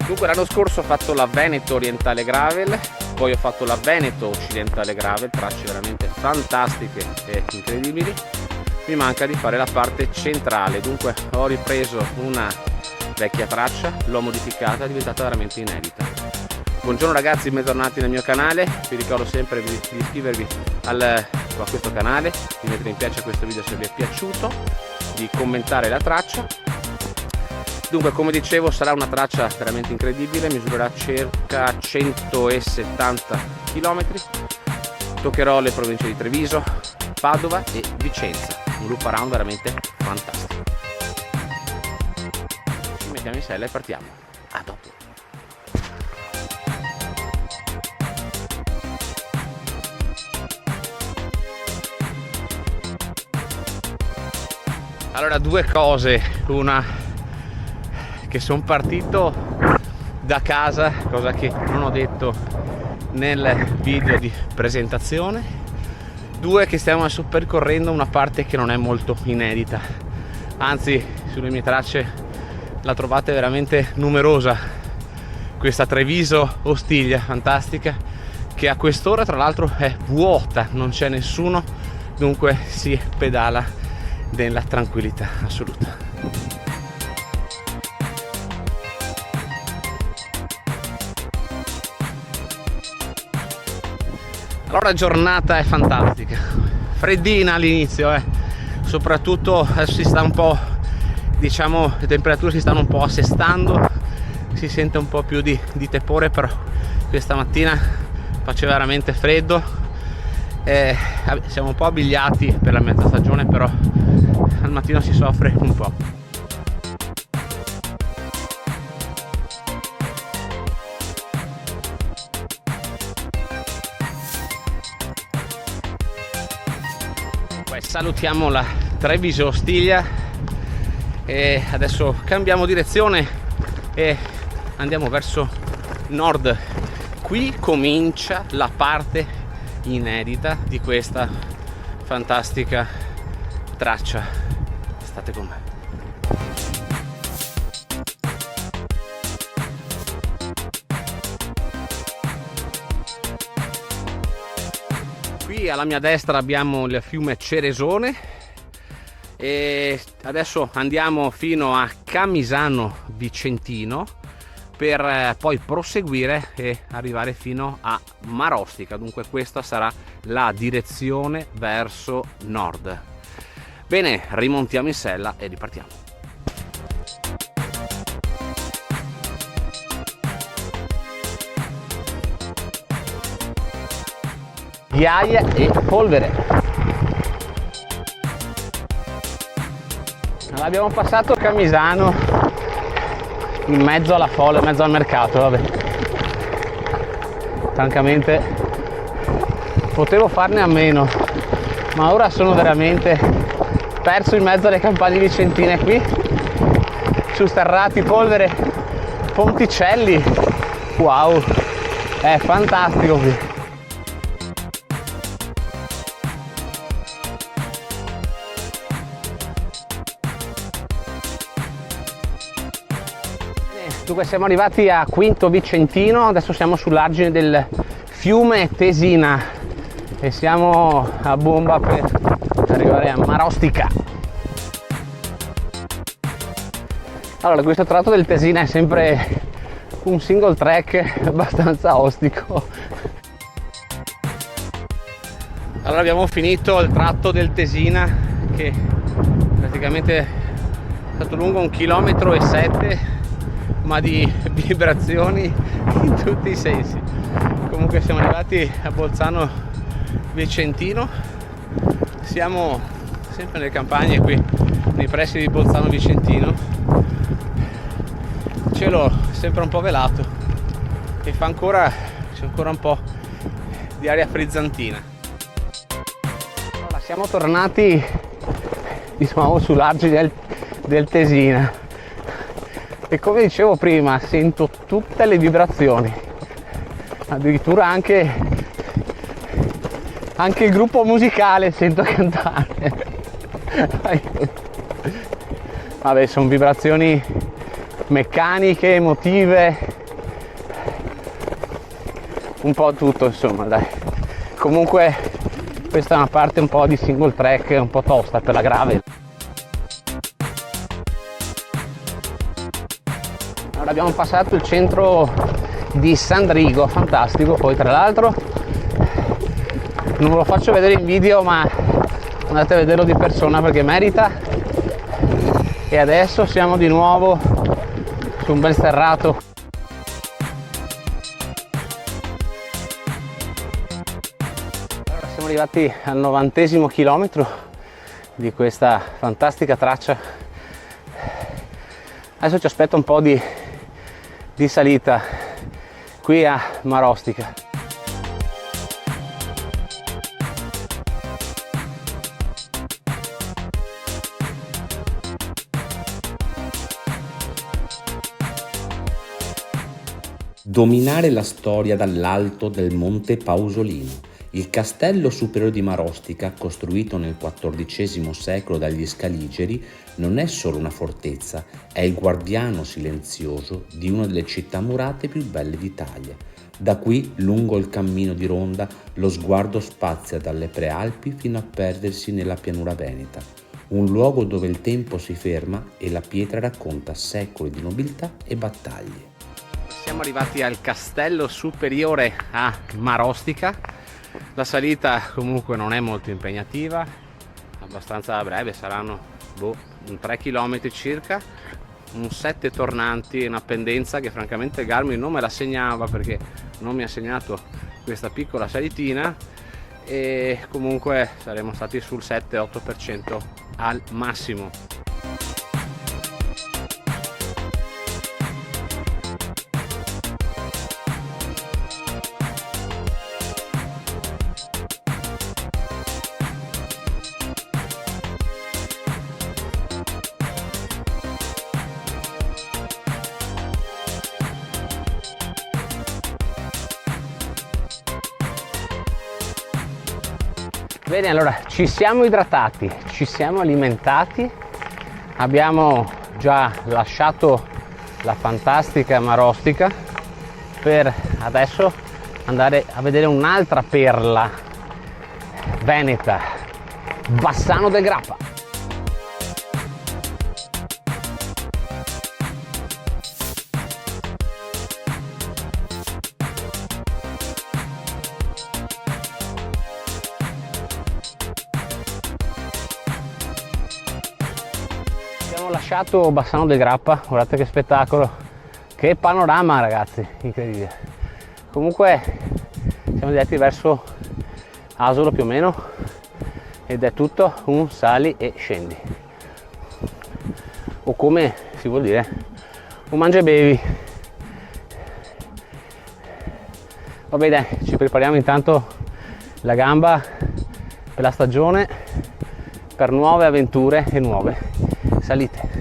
Dunque l'anno scorso ho fatto la Veneto Orientale Gravel, poi ho fatto la Veneto Occidentale Gravel, tracce veramente fantastiche e incredibili. Mi manca di fare la parte centrale, dunque ho ripreso una vecchia traccia, l'ho modificata, è diventata veramente inedita. Buongiorno ragazzi, bentornati nel mio canale, vi ricordo sempre di iscrivervi a questo canale, di mettere in piace a questo video se vi è piaciuto, di commentare la traccia. Dunque, come dicevo, sarà una traccia veramente incredibile, misurerà circa 170 km, toccherò le province di Treviso, Padova e Vicenza, un loop around veramente fantastico. Ci mettiamo in sella e partiamo. A dopo. Allora, due cose, una che sono partito da casa, cosa che non ho detto nel video di presentazione, due che stiamo adesso percorrendo una parte che non è molto inedita, anzi sulle mie tracce la trovate veramente numerosa, questa Treviso Ostiglia fantastica che a quest'ora tra l'altro è vuota, non c'è nessuno, dunque si pedala nella tranquillità assoluta. Allora, giornata è fantastica, freddina all'inizio, soprattutto adesso si sta un po', diciamo, le temperature si stanno un po' assestando, si sente un po' più di tepore, però questa mattina faceva veramente freddo, siamo un po' abbigliati per la mezza stagione, però al mattino si soffre un po'. Salutiamo la Treviso Ostiglia e adesso cambiamo direzione e andiamo verso nord. Qui comincia la parte inedita di questa fantastica traccia. State con me. Qui alla mia destra abbiamo il fiume Ceresone e adesso andiamo fino a Camisano Vicentino per poi proseguire e arrivare fino a Marostica. Dunque questa sarà la direzione verso nord. Bene, rimontiamo in sella e ripartiamo. Ghiaia e polvere. Allora, abbiamo passato Camisano in mezzo alla folla, in mezzo al mercato, vabbè. Francamente potevo farne a meno, ma ora sono veramente perso in mezzo alle campagne vicentine qui, su sterrati, polvere, ponticelli. Wow, è fantastico qui. Dunque siamo arrivati a Quinto Vicentino, adesso siamo sull'argine del fiume Tesina e siamo a bomba per arrivare a Marostica. Allora, questo tratto del Tesina è sempre un single track abbastanza ostico. Allora, abbiamo finito il tratto del Tesina che praticamente è stato lungo 1,7 km, ma di vibrazioni in tutti i sensi. Comunque siamo arrivati a Bolzano Vicentino, siamo sempre nelle campagne qui nei pressi di Bolzano Vicentino, cielo sempre un po' velato e c'è ancora un po' di aria frizzantina. Allora, siamo tornati, diciamo, sull'argine del Tesina e come dicevo prima sento tutte le vibrazioni, addirittura anche il gruppo musicale sento cantare. Vabbè, sono vibrazioni meccaniche, emotive, un po' tutto insomma, dai. Comunque questa è una parte un po' di single track, un po' tosta per la gravel. Allora abbiamo passato il centro di Sandrigo, fantastico, poi tra l'altro non ve lo faccio vedere in video ma andate a vederlo di persona perché merita. E adesso siamo di nuovo su un bel sterrato. Allora, siamo arrivati al 90° chilometro di questa fantastica traccia. Adesso ci aspetta un po' di salita qui a Marostica. Dominare la storia dall'alto del Monte Pausolino. Il castello superiore di Marostica, costruito nel XIV secolo dagli Scaligeri, non è solo una fortezza, è il guardiano silenzioso di una delle città murate più belle d'Italia. Da qui, lungo il cammino di Ronda, lo sguardo spazia dalle prealpi fino a perdersi nella pianura veneta. Un luogo dove il tempo si ferma e la pietra racconta secoli di nobiltà e battaglie. Siamo arrivati al castello superiore a Marostica. La salita comunque non è molto impegnativa, abbastanza breve, saranno 3 km circa, un 7 tornanti, una pendenza che francamente Garmin non me la segnava perché non mi ha segnato questa piccola salitina, e comunque saremo stati sul 7-8% al massimo. Bene, allora ci siamo idratati, ci siamo alimentati, abbiamo già lasciato la fantastica Marostica per adesso andare a vedere un'altra perla veneta, Bassano del Grappa. Abbiamo lasciato Bassano del Grappa, guardate che spettacolo, che panorama ragazzi, incredibile. Comunque siamo diretti verso Asolo più o meno ed è tutto un sali e scendi, o come si vuol dire un mangia e bevi. Vabbè dai, ci prepariamo intanto la gamba per la stagione, per nuove avventure e nuove salite.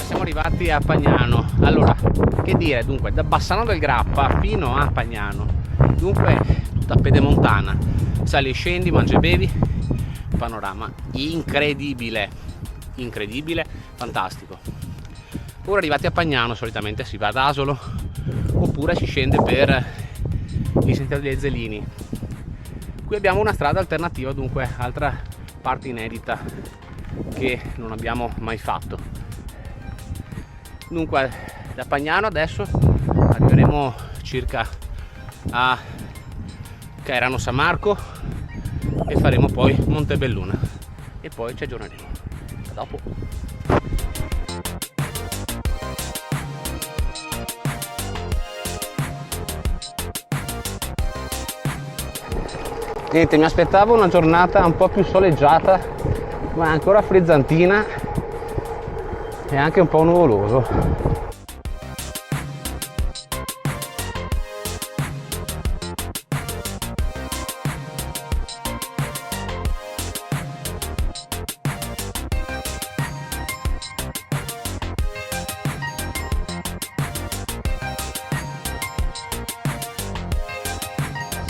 Siamo arrivati a Pagnano. Allora, che dire, dunque, da Bassano del Grappa fino a Pagnano, dunque tutta pedemontana, sali e scendi, mangia e bevi, panorama incredibile, incredibile, fantastico. Ora arrivati a Pagnano solitamente si va ad Asolo oppure si scende per il sentiero degli Ezzelini. Qui abbiamo una strada alternativa, dunque altra parte inedita che non abbiamo mai fatto. Dunque da Pagnano adesso arriveremo circa a Caerano San Marco e faremo poi Montebelluna e poi ci aggiorneremo. A dopo. Niente, mi aspettavo una giornata un po' più soleggiata, ma ancora frizzantina e anche un po' nuvoloso.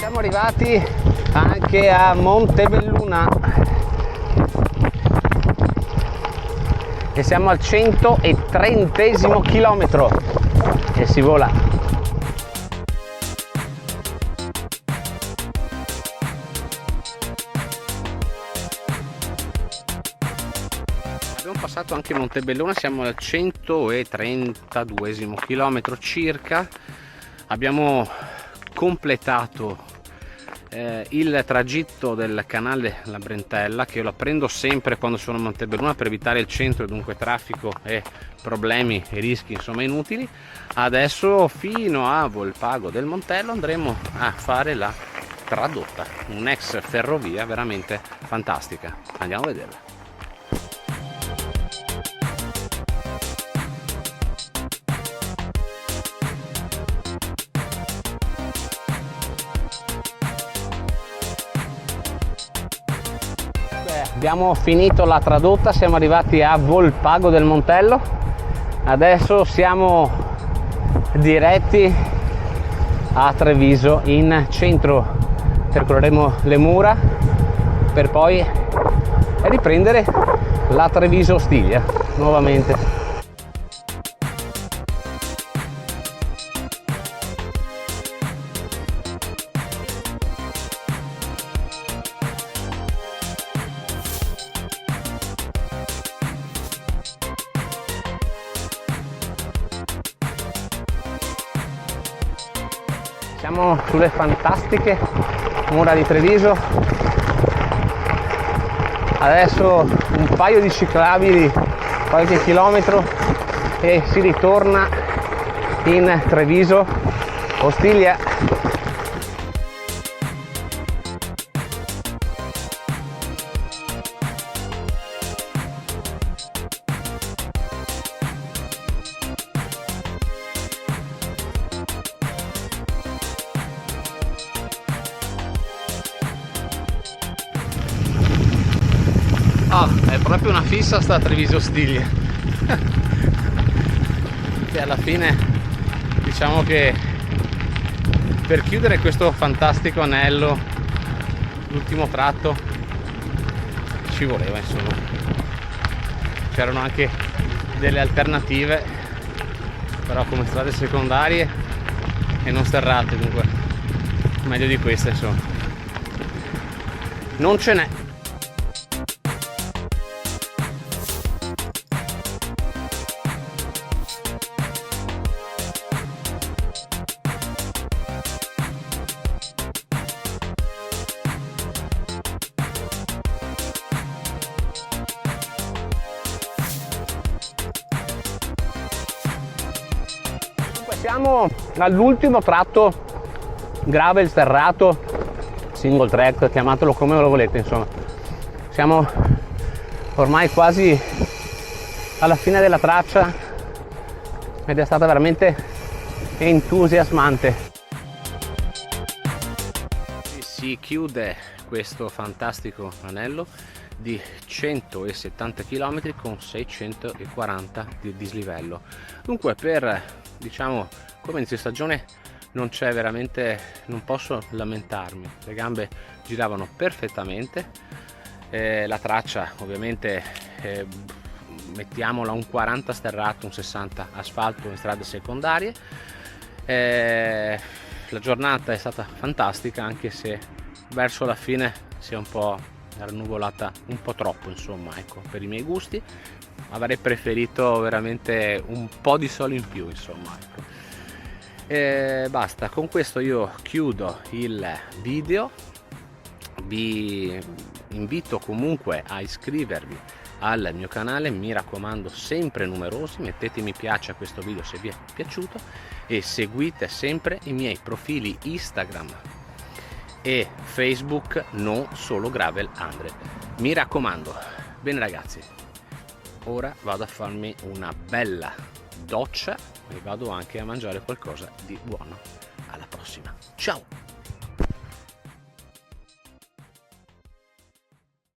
Siamo arrivati anche a Montebelluna e siamo al 130° chilometro e si vola. Abbiamo passato anche Montebelluna, siamo al 132° chilometro circa. Abbiamo completato il tragitto del canale La Brentella, che io la prendo sempre quando sono a Montebelluna per evitare il centro e dunque traffico e problemi e rischi insomma inutili. Adesso fino a Volpago del Montello andremo a fare la tradotta, un'ex ferrovia veramente fantastica. Andiamo a vederla. Abbiamo finito la tradotta, siamo arrivati a Volpago del Montello, adesso siamo diretti a Treviso in centro, percorreremo le mura per poi riprendere la Treviso-Ostiglia nuovamente. Siamo sulle fantastiche mura di Treviso, adesso un paio di ciclabili, qualche chilometro e si ritorna in Treviso Ostiglia. È proprio una fissa sta Treviso Ostiglia che alla fine diciamo che per chiudere questo fantastico anello, l'ultimo tratto ci voleva, insomma c'erano anche delle alternative, però come strade secondarie e non sterrate, dunque meglio di queste insomma non ce n'è. Siamo all'ultimo tratto gravel sterrato, single track, chiamatelo come lo volete, insomma siamo ormai quasi alla fine della traccia ed è stata veramente entusiasmante. Si chiude questo fantastico anello di 170 km con 640 di dislivello, dunque per diciamo come inizio stagione non c'è veramente, non posso lamentarmi, le gambe giravano perfettamente, la traccia ovviamente mettiamola un 40 sterrato, un 60 asfalto in strade secondarie, la giornata è stata fantastica anche se verso la fine si è un po' rannuvolata un po' troppo, insomma ecco, per i miei gusti avrei preferito veramente un po' di sole in più, insomma ecco. Basta, con questo io chiudo il video, vi invito comunque a iscrivervi al mio canale, mi raccomando sempre numerosi, mettete mi piace a questo video se vi è piaciuto e seguite sempre i miei profili Instagram e Facebook, non solo Gravel Andre, mi raccomando. Bene ragazzi, ora vado a farmi una bella doccia e vado anche a mangiare qualcosa di buono. Alla prossima, ciao!